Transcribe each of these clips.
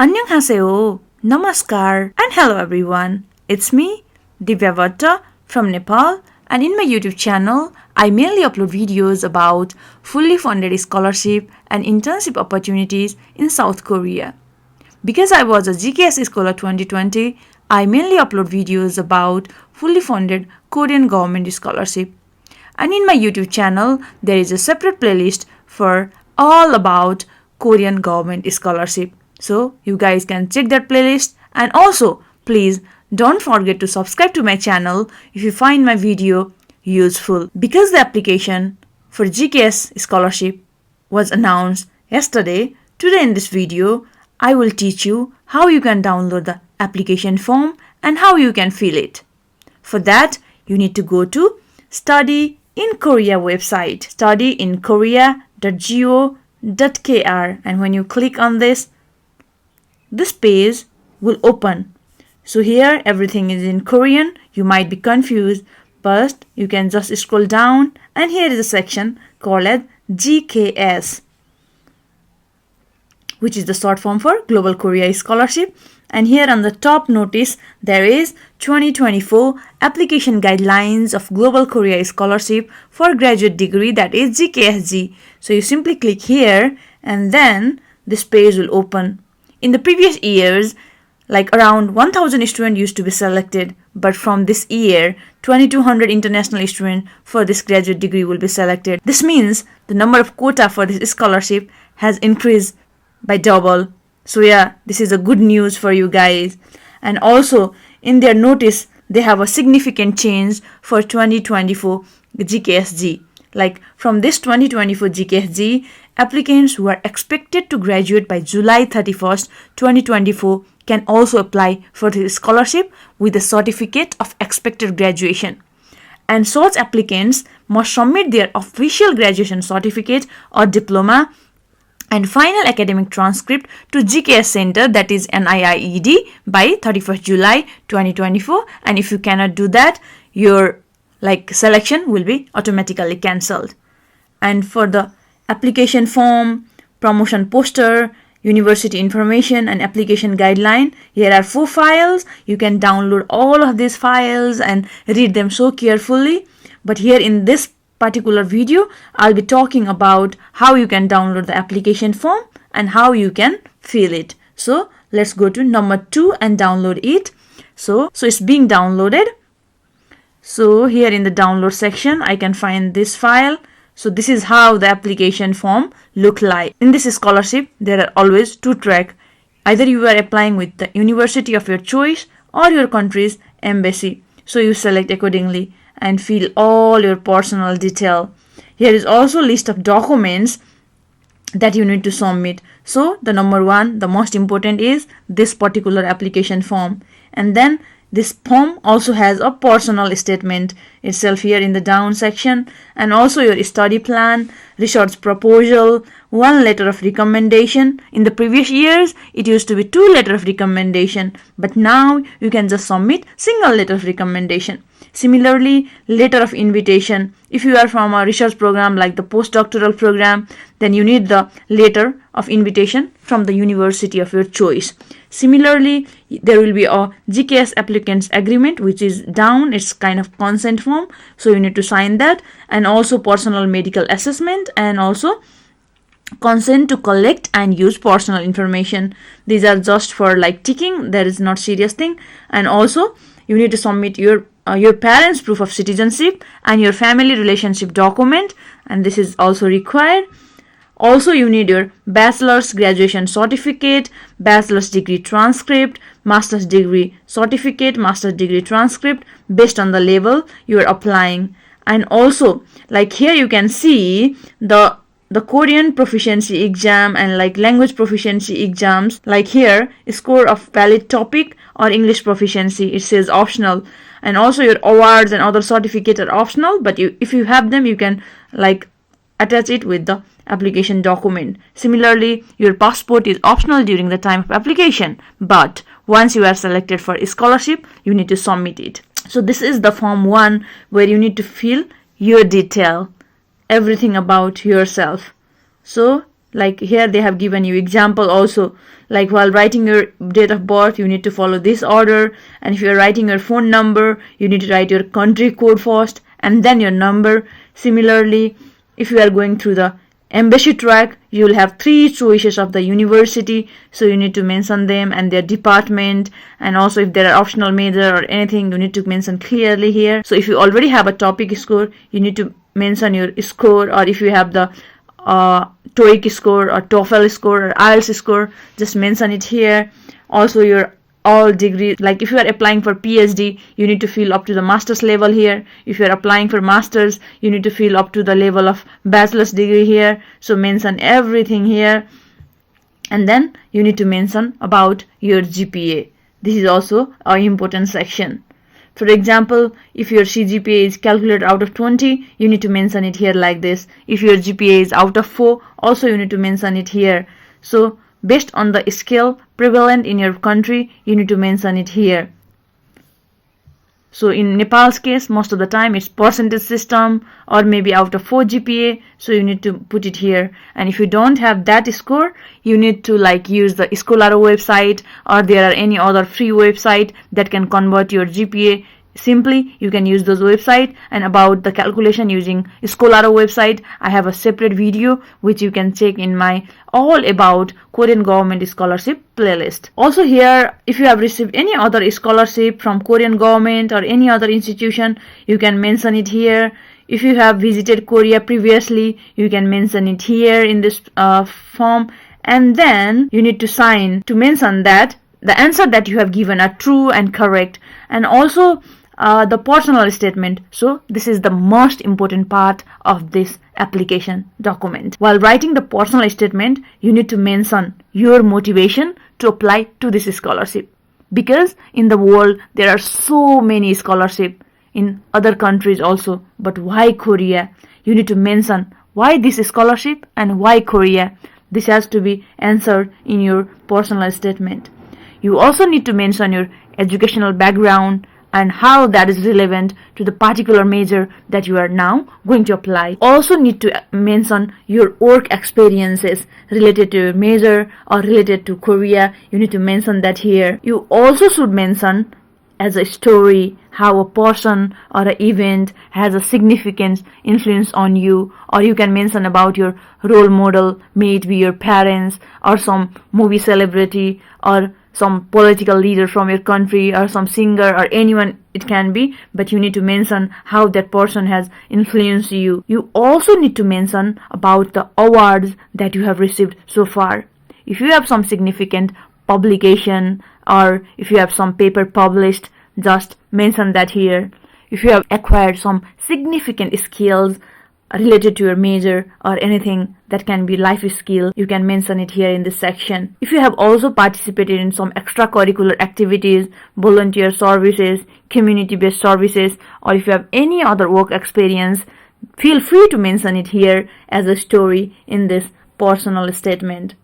Annyeonghaseyo, Namaskar, and hello everyone. It's me, Divya Vatta from Nepal, and in my YouTube channel, I mainly upload videos about fully funded scholarship and internship opportunities in South Korea. Because I was a GKS Scholar 2020, I mainly upload videos about fully funded Korean government scholarship. And in my YouTube channel, there is a separate playlist for all about Korean government scholarship. So you guys can check that playlist, and also please don't forget to subscribe to my channel if you find my video useful. Because the application for GKS scholarship was announced yesterday, today in this video I will teach you how you can download the application form and how you can fill it. For that, you need to go to Study in Korea website, studyinkorea.go.kr, and when you click on this page will open. So here everything is in Korean. You might be confused, but you can just scroll down, and here is a section called as GKS, which is the short form for Global Korea Scholarship. And here on the top notice, there is 2024 Application Guidelines of Global Korea Scholarship for Graduate Degree, that is GKSG. So you simply click here, and then this page will open. In the previous years, like around 1,000 students used to be selected, but from this year, 2,200 international students for this graduate degree will be selected. This means the number of quota for this scholarship has increased by double. So yeah, this is a good news for you guys. And also in their notice, they have a significant change for 2024 GKSG. Like from this 2024 GKSG, applicants who are expected to graduate by July 31st, 2024 can also apply for this scholarship with a certificate of expected graduation. And such applicants must submit their official graduation certificate or diploma and final academic transcript to GKS Center, that is NIIED, by 31st July 2024. And if you cannot do that, your selection will be automatically cancelled. And for the application form, promotion poster, university information, and application guideline, here are 4 files. You can download all of these files and read them so carefully. But here in this particular video, I'll be talking about how you can download the application form and how you can fill it. So let's go to number 2 and download it. So it's being downloaded. So here in the download section, I can find this file. So this is how the application form look like. In this scholarship, there are always 2 tracks. Either you are applying with the university of your choice or your country's embassy. So you select accordingly and fill all your personal detail. Here is also a list of documents that you need to submit. So the number 1, the most important, is this particular application form. And then this form also has a personal statement itself here in the down section, and also your study plan, research proposal, 1 letter of recommendation. In the previous years, it used to be 2 letters of recommendation, but now you can just submit single letter of recommendation. Similarly, letter of invitation. If you are from a research program like the postdoctoral program, then you need the letter of invitation from the university of your choice. Similarly, there will be a GKS applicants agreement, which is down. It's kind of consent form, so you need to sign that, and also personal medical assessment, and also consent to collect and use personal information. These are just for ticking. There is not serious thing. And also you need to submit your parents' proof of citizenship and your family relationship document, and this is also required. Also, you need your bachelor's graduation certificate, bachelor's degree transcript, master's degree certificate, master's degree transcript based on the level you are applying. And also, here you can see the Korean proficiency exam and language proficiency exams. Here, score of valid topic or English proficiency, it says optional. And also your awards and other certificates are optional, but if you have them, you can attach it with the application document. Similarly, your passport is optional during the time of application, but once you are selected for a scholarship, you need to submit it. So this is the form 1, where you need to fill your detail, everything about yourself. So Like here they have given you example also. Like while writing your date of birth, you need to follow this order. And if you're writing your phone number, you need to write your country code first and then your number. Similarly, if you are going through the embassy track, you will have 3 choices of the university, so you need to mention them and their department, and also if there are optional major or anything, you need to mention clearly here. So if you already have a topic score, you need to mention your score, or if you have the TOEIC score or TOEFL score or IELTS score, just mention it here. Also your all degree, like if you are applying for PhD, you need to fill up to the master's level here. If you are applying for masters, you need to fill up to the level of bachelor's degree here. So mention everything here. And then you need to mention about your GPA. This is also an important section. For example, if your CGPA is calculated out of 20, you need to mention it here like this. If your GPA is out of 4, also you need to mention it here. So based on the scale prevalent in your country, you need to mention it here. So in Nepal's case, most of the time it's percentage system or maybe out of 4 GPA, so you need to put it here. And if you don't have that score, you need to like use the Scholaro website, or there are any other free website that can convert your GPA. Simply you can use those website. And about the calculation using Scholaro website, I have a separate video which you can check in my all about Korean government scholarship playlist. Also here, if you have received any other scholarship from Korean government or any other institution, you can mention it here. If you have visited Korea previously, you can mention it here in this form. And then you need to sign to mention that the answer that you have given are true and correct. And also the personal statement. So this is the most important part of this application document. While writing the personal statement, you need to mention your motivation to apply to this scholarship, because in the world there are so many scholarships in other countries also, but why Korea? You need to mention why this scholarship and why Korea. This has to be answered in your personal statement. You also need to mention your educational background and how that is relevant to the particular major that you are now going to apply. Also need to mention your work experiences related to your major or related to Korea. You need to mention that here. You also should mention as a story how a person or an event has a significant influence on you, or you can mention about your role model, may it be your parents or some movie celebrity or some political leader from your country or some singer or anyone it can be, but you need to mention how that person has influenced you. You also need to mention about the awards that you have received so far. If you have some significant publication or if you have some paper published, just mention that here. If you have acquired some significant skills related to your major or anything that can be life skill, you can mention it here in this section. If you have also participated in some extracurricular activities, volunteer services, community-based services, or if you have any other work experience, feel free to mention it here as a story in this personal statement.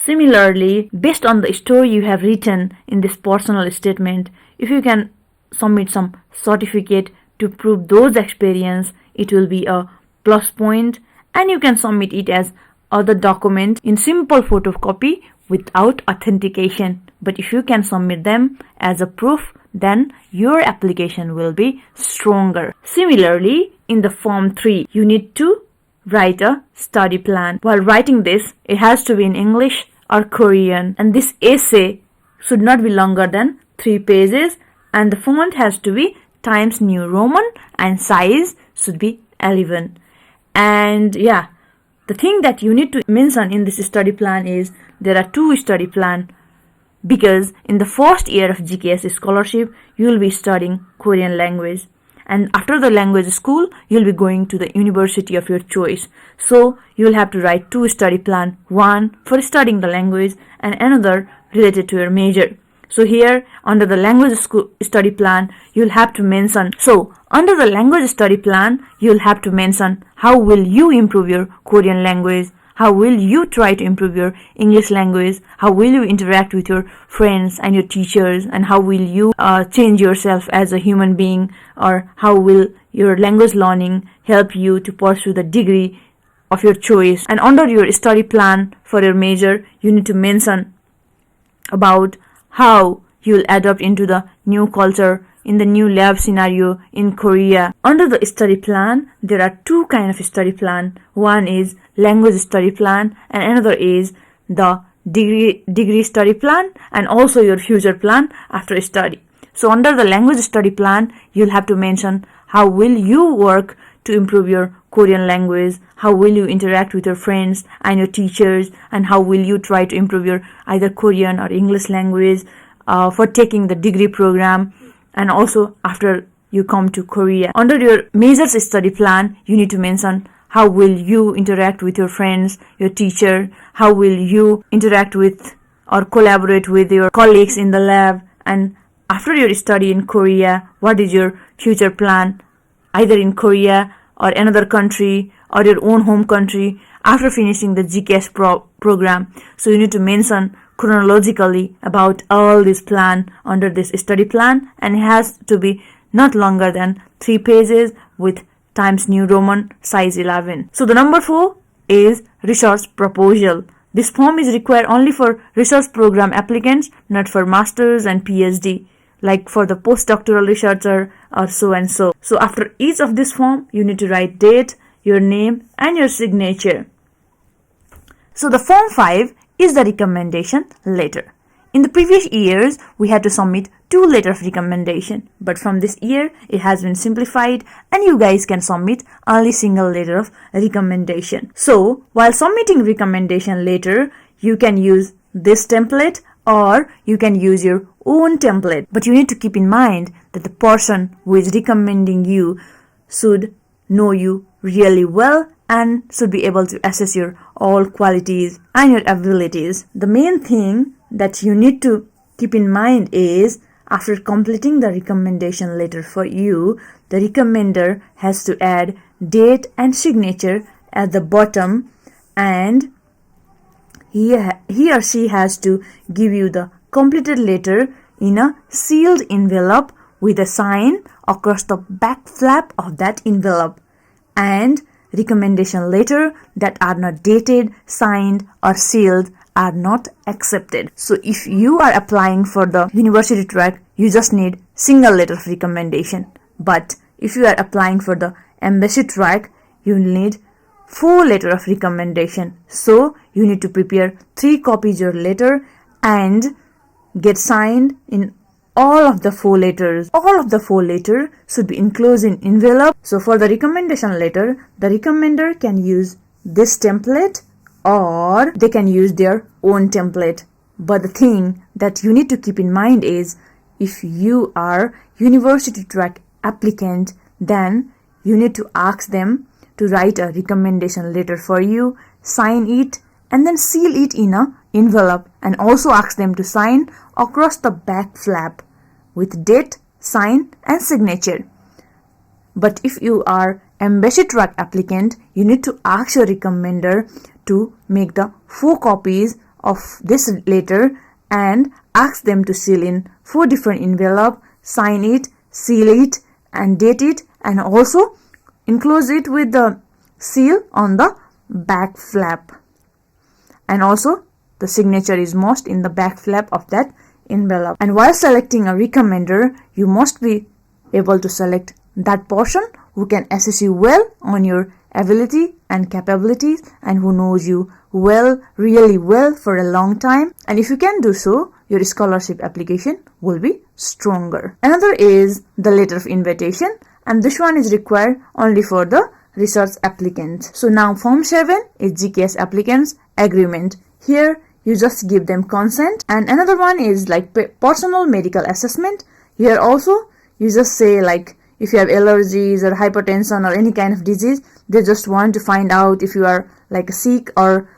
Similarly, based on the story you have written in this personal statement, if you can submit some certificate to prove those experience, it will be a plus point, and you can submit it as other document in simple photocopy without authentication. But if you can submit them as a proof, then your application will be stronger. Similarly, in the Form 3, you need to write a study plan. While writing this, it has to be in English or Korean, and this essay should not be longer than 3 pages, and the font has to be Times New Roman and size should be 11. And yeah, the thing that you need to mention in this study plan is there are 2 study plans, because in the first year of GKS scholarship you will be studying Korean language, and after the language school you will be going to the university of your choice. So you will have to write 2 study plan, one for studying the language and another related to your major. So here under the language study plan you'll have to mention, so under the language study plan you'll have to mention how will you improve your Korean language, how will you try to improve your English language, how will you interact with your friends and your teachers, and how will you change yourself as a human being, or how will your language learning help you to pursue the degree of your choice. And under your study plan for your major, you need to mention about how you'll adapt into the new culture in the new lab scenario in Korea. Under the study plan, there are two kinds of study plan. One is language study plan and another is the degree study plan and also your future plan after study. So under the language study plan, you'll have to mention how will you work to improve your Korean language, how will you interact with your friends and your teachers, and how will you try to improve your either Korean or English language for taking the degree program, and also after you come to Korea. Under your majors study plan, you need to mention how will you interact with your friends, your teacher, how will you interact with or collaborate with your colleagues in the lab, and after your study in Korea, what is your future plan, either in Korea or another country or your own home country after finishing the GKS program. So you need to mention chronologically about all this plan under this study plan, and it has to be not longer than 3 pages with Times New Roman size 11. So the number 4 is research proposal. This form is required only for research program applicants, not for masters and PhD, like for the postdoctoral researcher or so and so. So after each of this form, you need to write date, your name and your signature. So the form 5 is the recommendation letter. In the previous years, we had to submit 2 letters of recommendation, but from this year, it has been simplified and you guys can submit only single letter of recommendation. So, while submitting recommendation letter, you can use this template or you can use your own template. But you need to keep in mind that the person who is recommending you should know you really well and should be able to assess your all qualities and your abilities. The main thing that you need to keep in mind is after completing the recommendation letter for you, the recommender has to add date and signature at the bottom, and he or she has to give you the completed letter in a sealed envelope with a sign across the back flap of that envelope. And recommendation letter that are not dated, signed or sealed are not accepted. So if you are applying for the university track, you just need single letter of recommendation. But if you are applying for the embassy track, you need 4 letter of recommendation. So you need to prepare 3 copies your letter and get signed in all of the 4 letters. All of the 4 letters should be enclosed in envelope. So for the recommendation letter, the recommender can use this template or they can use their own template. But the thing that you need to keep in mind is if you are university track applicant, then you need to ask them to write a recommendation letter for you, sign it and then seal it in a envelope, and also ask them to sign across the back flap with date, sign and signature. But if you are embassy track applicant, you need to ask your recommender to make the 4 copies of this letter and ask them to seal in 4 different envelopes, sign it, seal it and date it, and also enclose it with the seal on the back flap. And also the signature is most in the back flap of that envelope. And while selecting a recommender, you must be able to select that person who can assess you well on your ability and capabilities and who knows you well, really well for a long time. And if you can do so, your scholarship application will be stronger. Another is the letter of invitation, and this one is required only for the research applicants. So now form 7 is GKS applicants agreement. Here you just give them consent. And another one is like personal medical assessment. Here also you just say like if you have allergies or hypertension or any kind of disease, they just want to find out if you are like sick or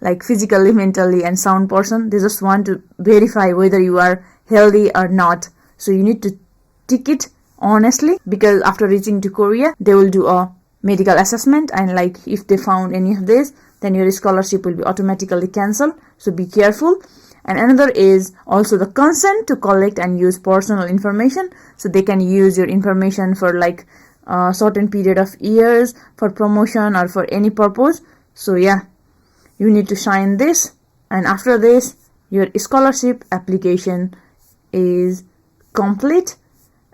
like physically, mentally and sound person. They just want to verify whether you are healthy or not. So you need to tick it honestly, because after reaching to Korea, they will do a medical assessment, and like if they found any of this, then your scholarship will be automatically cancelled. So be careful. And another is also the consent to collect and use personal information. So they can use your information for like a certain period of years for promotion or for any purpose. So yeah, you need to sign this, and after this your scholarship application is complete,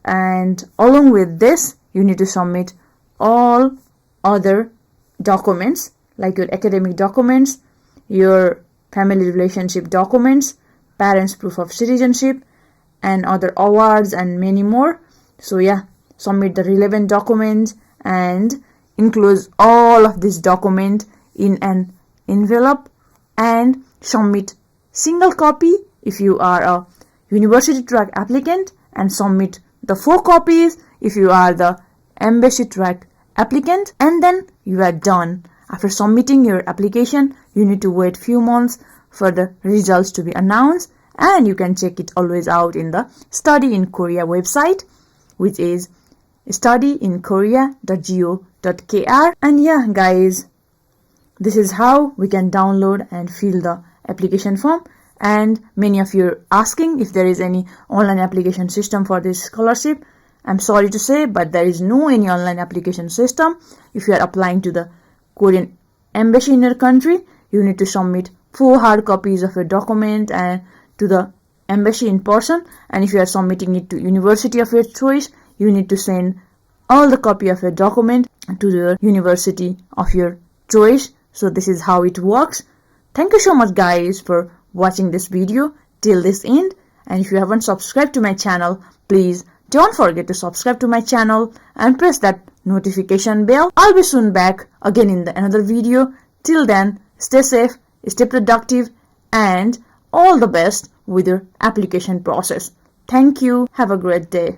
and along with this you need to submit all other documents like your academic documents, your family relationship documents, parents proof of citizenship, and other awards and many more. So yeah, submit the relevant documents and enclose all of this document in an envelope and submit single copy if you are a university track applicant, and submit the 4 copies if you are the embassy track applicant, and then you are done. After submitting your application, you need to wait few months for the results to be announced, and you can check it always out in the Study in Korea website, which is studyinkorea.go.kr. And yeah guys, this is how we can download and fill the application form. And many of you are asking if there is any online application system for this scholarship. I'm sorry to say, but there is no any online application system. If you are applying to the Korean embassy in your country, you need to submit 4 hard copies of your document and to the embassy in person. And if you are submitting it to university of your choice, you need to send all the copy of your document to the university of your choice. So this is how it works. Thank you so much guys for watching this video till this end, and if you haven't subscribed to my channel, please don't forget to subscribe to my channel and press that notification bell. I'll be soon back again in another video. Till then, stay safe, stay productive, and all the best with your application process. Thank you. Have a great day.